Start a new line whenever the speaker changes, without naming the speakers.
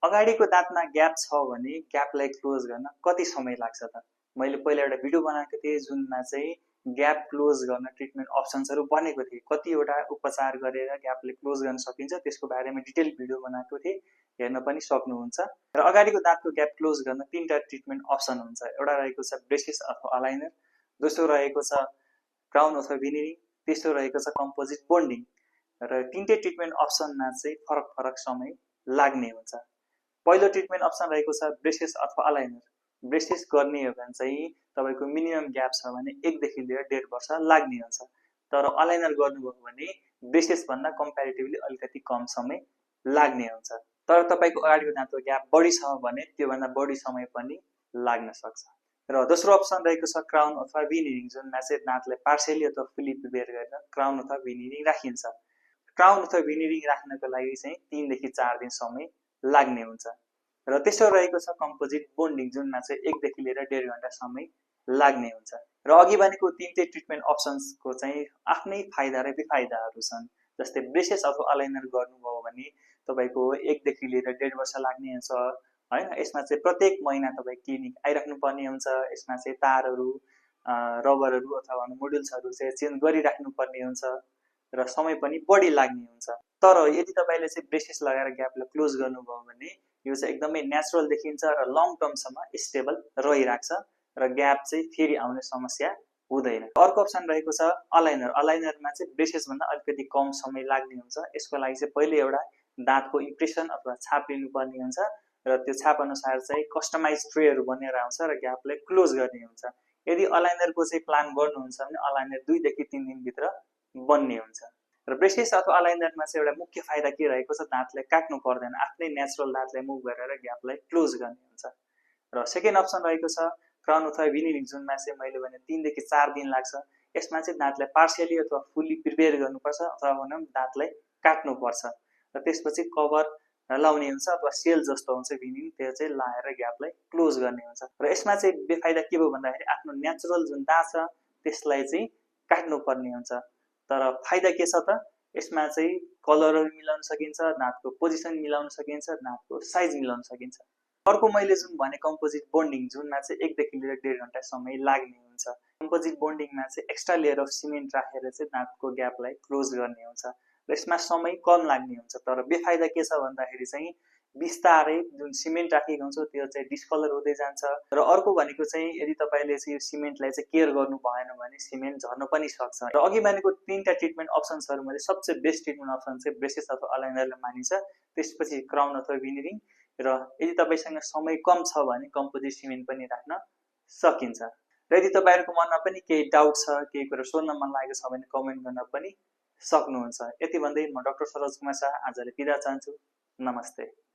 अगाडिको दाँतमा ग्याप छ भने ग्यापलाई क्लोज गर्न कति समय लाग्छ त? मैले पहिला एउटा भिडियो बनाएको थिएँ जुनमा चाहिँ ग्याप क्लोज गर्न ट्रिटमेन्ट अप्सन्सहरू बनेको थिएँ। कतिवटा उपचार गरेर ग्यापले क्लोज गर्न सकिन्छ त्यसको बारेमा डिटेल भिडियो बनाएको थिएँ, हेर्न पनि सक्नुहुन्छ। र अगाडिको दाँतको ग्याप क्लोज गर्न 3टा ट्रिटमेन्ट अप्सन हुन्छ। एउटा रहेको छ ब्रेसेस अथवा अलाइनर, दोस्रो रहेको छ क्राउन अथवा भेनिरिङ, तेस्रो रहेको छ कम्पोजिट बोन्डिङ। र 3टै ट्रिटमेन्ट अप्सनमा चाहिँ फरक फरक समय लाग्ने हुन्छ। पहिलो ट्रिटमेन्ट अप्सन रहेको छ ब्रेसेस अथवा अलाइनर। ब्रेसेस गर्ने हो भने चाहिँ तपाईको मिनिमम ग्याप छ भने 1 देखि लिएर 1.5 वर्ष लाग्ने हुन्छ। तर अलाइनर गर्नुभयो भने ब्रेसेस भन्दा कम्प्यारेटिभली अलिकति कम समय लाग्ने हुन्छ। तर तपाईको अगाडिको दाँतको ग्याप बढी छ भने त्योभन्दा बढी समय पनि लाग्न सक्छ। र दोस्रो अप्सन रहेको छ क्राउन अथवा भेनिरिङ, जुनमा चाहिँ दाँतलाई पार्शियली अथवा फुल्ली प्रिपेयर गरेर क्राउन अथवा भेनिरिङ राखिन्छ। क्राउन अथवा भेनिरिङ राख्नको लागि चाहिँ 3 देखि 4 दिन समय लाग्ने हुन्छ। र तेस्रो रहेको छ कम्पोजिट बोन्डिङ, जुनमा चाहिँ 1 देखि लिएर 1.5 घण्टा समय लाग्ने हुन्छ। र अघि भनेको 3टै ट्रिटमेन्ट अप्सन्सको चाहिँ आफ्नै फाइदा र बेफाइदाहरू छन्। जस्तै ब्रेसेस अथवा अलाइनर गर्नुभयो भने तपाईको 1 देखि लिएर 1.5 वर्ष लाग्ने हुन्छ हैन। यसमा चाहिँ प्रत्येक महिना तपाई क्लिनिक आइराख्नु पर्ने हुन्छ। यसमा चाहिँ तारहरू, रबरहरू अथवा मोडुल्सहरू चाहिँ चेन्ज गरिराख्नु पर्ने हुन्छ र समय पनि बढी लाग्ने हुन्छ। तर यदि तपाईले चाहिँ ब्रेसेस लगाएर ग्यापलाई क्लोज गर्नुभयो भने यो चाहिँ एकदमै नेचुरल देखिन्छ र लङ टर्मसम्म स्टेबल रहिराख्छ र ग्याप चाहिँ फेरि आउने समस्या हुँदैन। अर्को अप्सन रहेको छ अलाइनर। अलाइनरमा चाहिँ ब्रेसेस भन्दा अलिकति कम समय लाग्ने हुन्छ। यसको लागि चाहिँ पहिले एउटा दाँतको इम्प्रेसन अथवा छाप लिनुपर्ने हुन्छ र त्यो छाप अनुसार चाहिँ कस्टमाइज ट्रेहरू बनेर आउँछ र ग्यापलाई क्लोज गर्ने हुन्छ। यदि अलाइनरको चाहिँ प्लान गर्नुहुन्छ भने अलाइनर 2 देखि 3 दिनभित्र बन्ने हुन्छ। र ब्रेसेस अथवा अलाइनरमा चाहिँ एउटा मुख्य फाइदा के रहेको छ, दाँतलाई काट्नु पर्दैन, आफ्नै नेचुरल दाँतलाई मुभ गरेर ग्यापलाई क्लोज गर्ने हुन्छ। र सेकेन्ड अप्सन रहेको छ क्राउन अथवा भेनिरिङ, जुनमा चाहिँ मैले भने 3 देखि 4 दिन लाग्छ। यसमा चाहिँ दाँतलाई पार्शियली अथवा फुल्ली प्रिपेयर गर्नुपर्छ अथवा भनौँ दाँतलाई काट्नुपर्छ र त्यसपछि कभर लाउने हुन्छ अथवा सेल जस्तो हुन्छ भेनिरिङ, त्यो चाहिँ लाएर ग्यापलाई क्लोज गर्ने हुन्छ। र यसमा चाहिँ बेफाइदा के भयो भन्दाखेरि आफ्नो नेचुरल जुन दाँत छ त्यसलाई चाहिँ काट्नु पर्ने हुन्छ। तर फाइदा के छ त, यसमा चाहिँ कलरहरू मिलाउन सकिन्छ, दाँतको पोजिसन मिलाउन सकिन्छ, दाँतको साइज मिलाउन सकिन्छ। अर्को मैले जुन भने कम्पोजिट बोन्डिङ, जुनमा चाहिँ 1 देखि लिएर 1.5 घण्टा समय लाग्ने हुन्छ। कम्पोजिट बोन्डिङमा चाहिँ एक्स्ट्रा लेयर अफ सिमेन्ट राखेर चाहिँ दाँतको ग्यापलाई क्लोज गर्ने हुन्छ र यसमा समय कम लाग्ने हुन्छ। तर बेफाइदा के छ भन्दाखेरि चाहिँ बिस्तारै जुन सिमेन्ट राखेको हुन्छ त्यो चाहिँ डिस्कलर हुँदै जान्छ। र अर्को भनेको चाहिँ यदि तपाईले चाहिँ यो सिमेन्टलाई चाहिँ केयर गर्नु भएन भने सिमेन्ट झर्न पनि सक्छ। र अघि भनेको 3टा ट्रिटमेन्ट अप्सन्सहरू मध्ये सबसे बेस्ट ट्रिटमेन्ट अप्सन चाहिँ ब्रेसेस अथवा अलाइनरले मानिन्छ। त्यसपछि क्राउन अथवा भेनिरिङ, र यदि तपाईसँग समय कम छ भने कम्पोजिट सिमेन्ट पनि राख्न सकिन्छ। र यदि तपाईहरुको मनमा पनि केही डाउट छ, केही कुरा सोध्न मन लागेको छ भने कमेन्ट गर्न पनि सक्नुहुन्छ। यति भन्दै म डाक्टर सरोज कुमार शाह आजले बिदा चाहन्छु। नमस्ते।